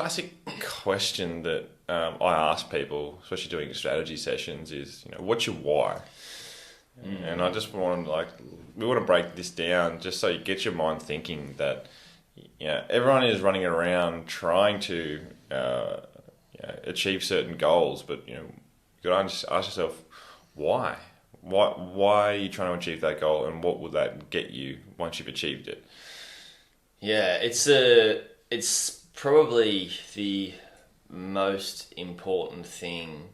classic question that I ask people, especially doing strategy sessions, is, what's your why? And I just want to we want to break this down just so you get your mind thinking that everyone is running around trying to achieve certain goals, but you got to ask yourself why. Why are you trying to achieve that goal, and what will that get you once you've achieved it? Yeah, it's probably the most important thing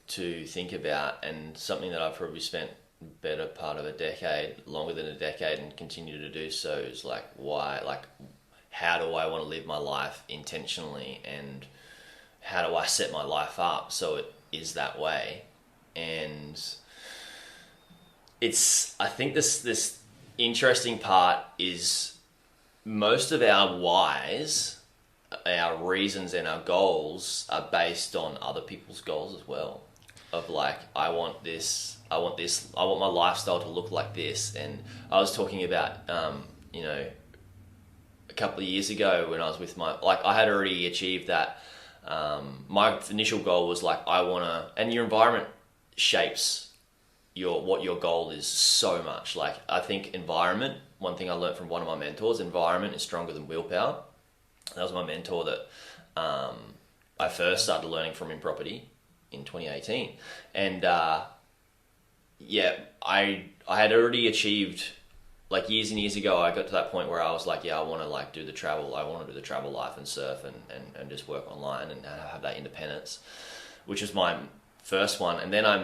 to think about, and something that I've probably spent better part of a decade, longer than a decade, and continue to do so, is why, how do I want to live my life intentionally, and how do I set my life up so it is that way? And I think this interesting part is most of our whys, our reasons and our goals are based on other people's goals as well. Of I want this, I want my lifestyle to look like this. And I was talking about, a couple of years ago when I was with I had already achieved that. My initial goal was and your environment shapes what your goal is so much. I think environment, one thing I learned from one of my mentors, environment is stronger than willpower. That was my mentor that I first started learning from in property in 2018. And I had already achieved, years and years ago, I got to that point where I was I want to do the travel. I want to do the travel life and surf and just work online and have that independence, which was my first one. And then I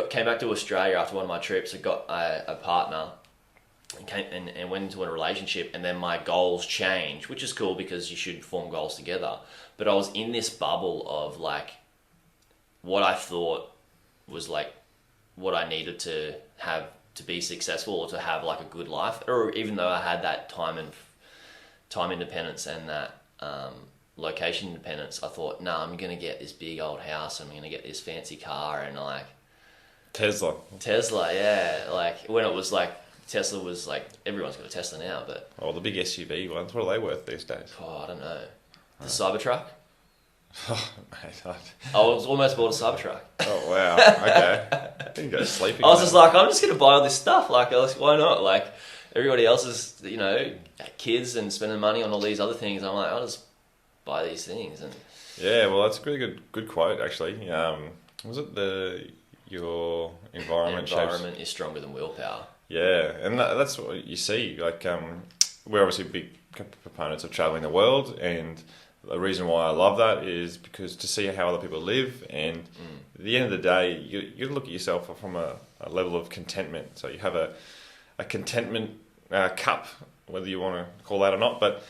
came back to Australia after one of my trips. I got a partner and went into a relationship, and then my goals changed, which is cool because you should form goals together. But I was in this bubble of what I thought was what I needed to have to be successful, or to have a good life, or even though I had that time independence and that location independence, I thought, I'm going to get this big old house, I'm going to get this fancy car, and Tesla, yeah. When it was Tesla was everyone's got a Tesla now, but the big SUV ones, what are they worth these days? I don't know. The Cybertruck. Oh, mate, I was almost bought a Cybertruck. Oh wow, okay. I didn't go sleeping. I was just I'm just gonna buy all this stuff. Why not? Everybody else is, kids and spending money on all these other things. I'm I'll just buy these things. And yeah, well, that's a really good quote actually. Was it your environment? Environment is stronger than willpower. Yeah, and that's what you see. We're obviously big proponents of traveling the world, and the reason why I love that is because to see how other people live, and at the end of the day, you look at yourself from a level of contentment. So you have a contentment cup, whether you want to call that or not, but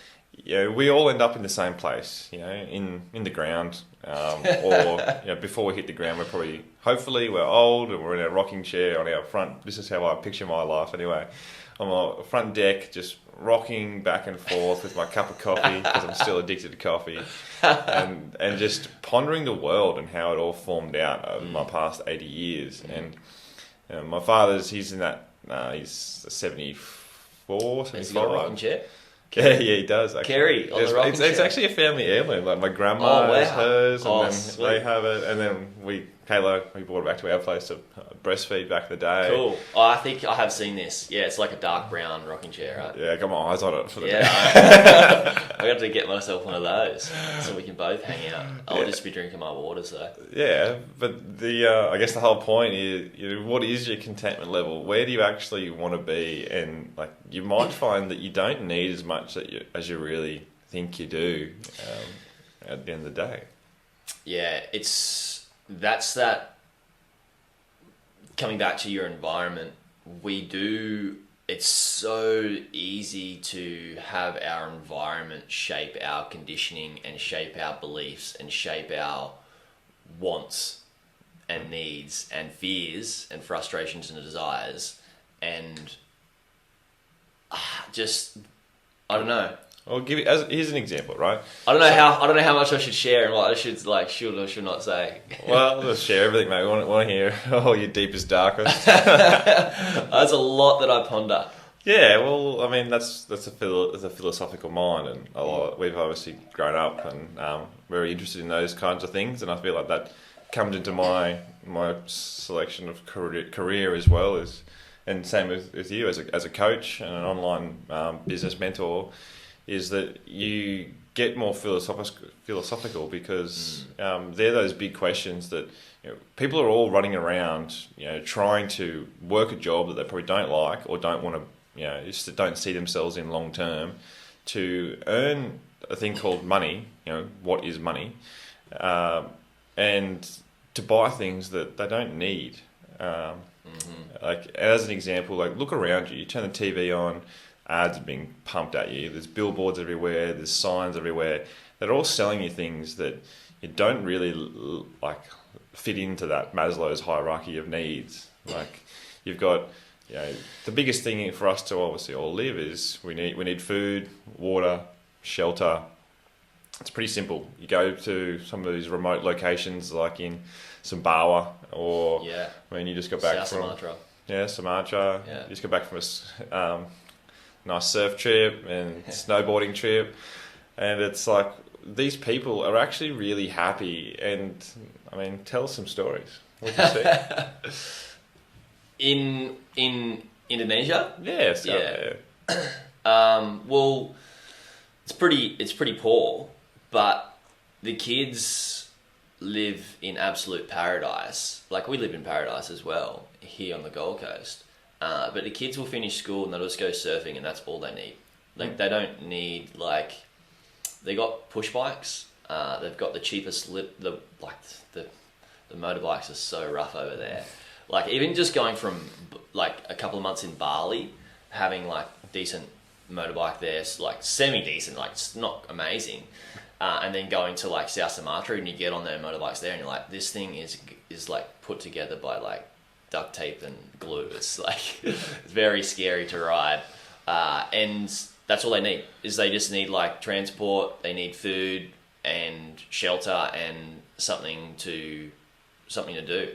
we all end up in the same place, in the ground, or before we hit the ground, hopefully we're old and we're in our rocking chair on our front. This is how I picture my life anyway. On my front deck, just rocking back and forth with my cup of coffee, because I'm still addicted to coffee, and just pondering the world and how it all formed out over my past 80 years. And my father's, he's in that, he's 74, 75. Has he got a rocking chair? Yeah, he does. Actually. Kerry on the rocking chair. It's actually a family heirloom. My grandma has hers, and then sweet. They have it, and then Kayla, we brought it back to our place to breastfeed back in the day. Cool. I think I have seen this. Yeah, it's like a dark brown rocking chair, right? Yeah, I got my eyes on it for the day. I got to get myself one of those so we can both hang out. I'll just be drinking my waters though. Yeah, but I guess the whole point is, what is your contentment level? Where do you actually want to be? And you might find that you don't need as much as you really think you do at the end of the day. Yeah, that's that. Coming back to your environment, it's so easy to have our environment shape our conditioning and shape our beliefs and shape our wants and needs and fears and frustrations and desires, and I don't know. I'll give you here's an example, right? I don't know how much I should share and what I should should or should not say. Well, let's share everything, mate. We want to hear all your deepest, darkest. There's a lot that I ponder. Yeah, well, I mean that's a philosophical mind, and we've obviously grown up and very interested in those kinds of things, and I feel like that comes into my selection of career as well as, and same with you as a coach and an online business mentor, is that you get more philosophical because they're those big questions that, you know, people are all running around, you know, trying to work a job that they probably don't like or don't want to, you know, just don't see themselves in long term, to earn a thing called money. You know, what is money? And to buy things that they don't need. Like, as an example, like, look around you. You turn the TV on, ads are being pumped at you. There's billboards everywhere. There's signs everywhere. They're all selling you things that you don't really like fit into that Maslow's hierarchy of needs. Like, you've got, you know, the biggest thing for us to obviously all live is we need food, water, shelter. It's pretty simple. You go to some of these remote locations like in Sumbawa, or I mean, you just got back from Sumatra. Sumatra. Yeah. You just got back from a nice surf trip and snowboarding trip, and it's like these people are actually really happy. And I mean, tell us some stories. What did you see? In Indonesia? Yes. Well, it's pretty poor, but the kids live in absolute paradise. Like, we live in paradise as well here on the Gold Coast. But the kids will finish school and they'll just go surfing, and that's all they need. Like, they don't need, like, they got push bikes. They've got the cheapest the motorbikes are so rough over there. Like, even just going from like a couple of months in Bali, having like decent motorbike there, like semi-decent, like it's not amazing, and then going to like South Sumatra and you get on their motorbikes there and you're like, this thing is like put together by like duct tape and glue. It's like it's very scary to ride, and that's all they need. Is they just need like transport, they need food and shelter and something to do.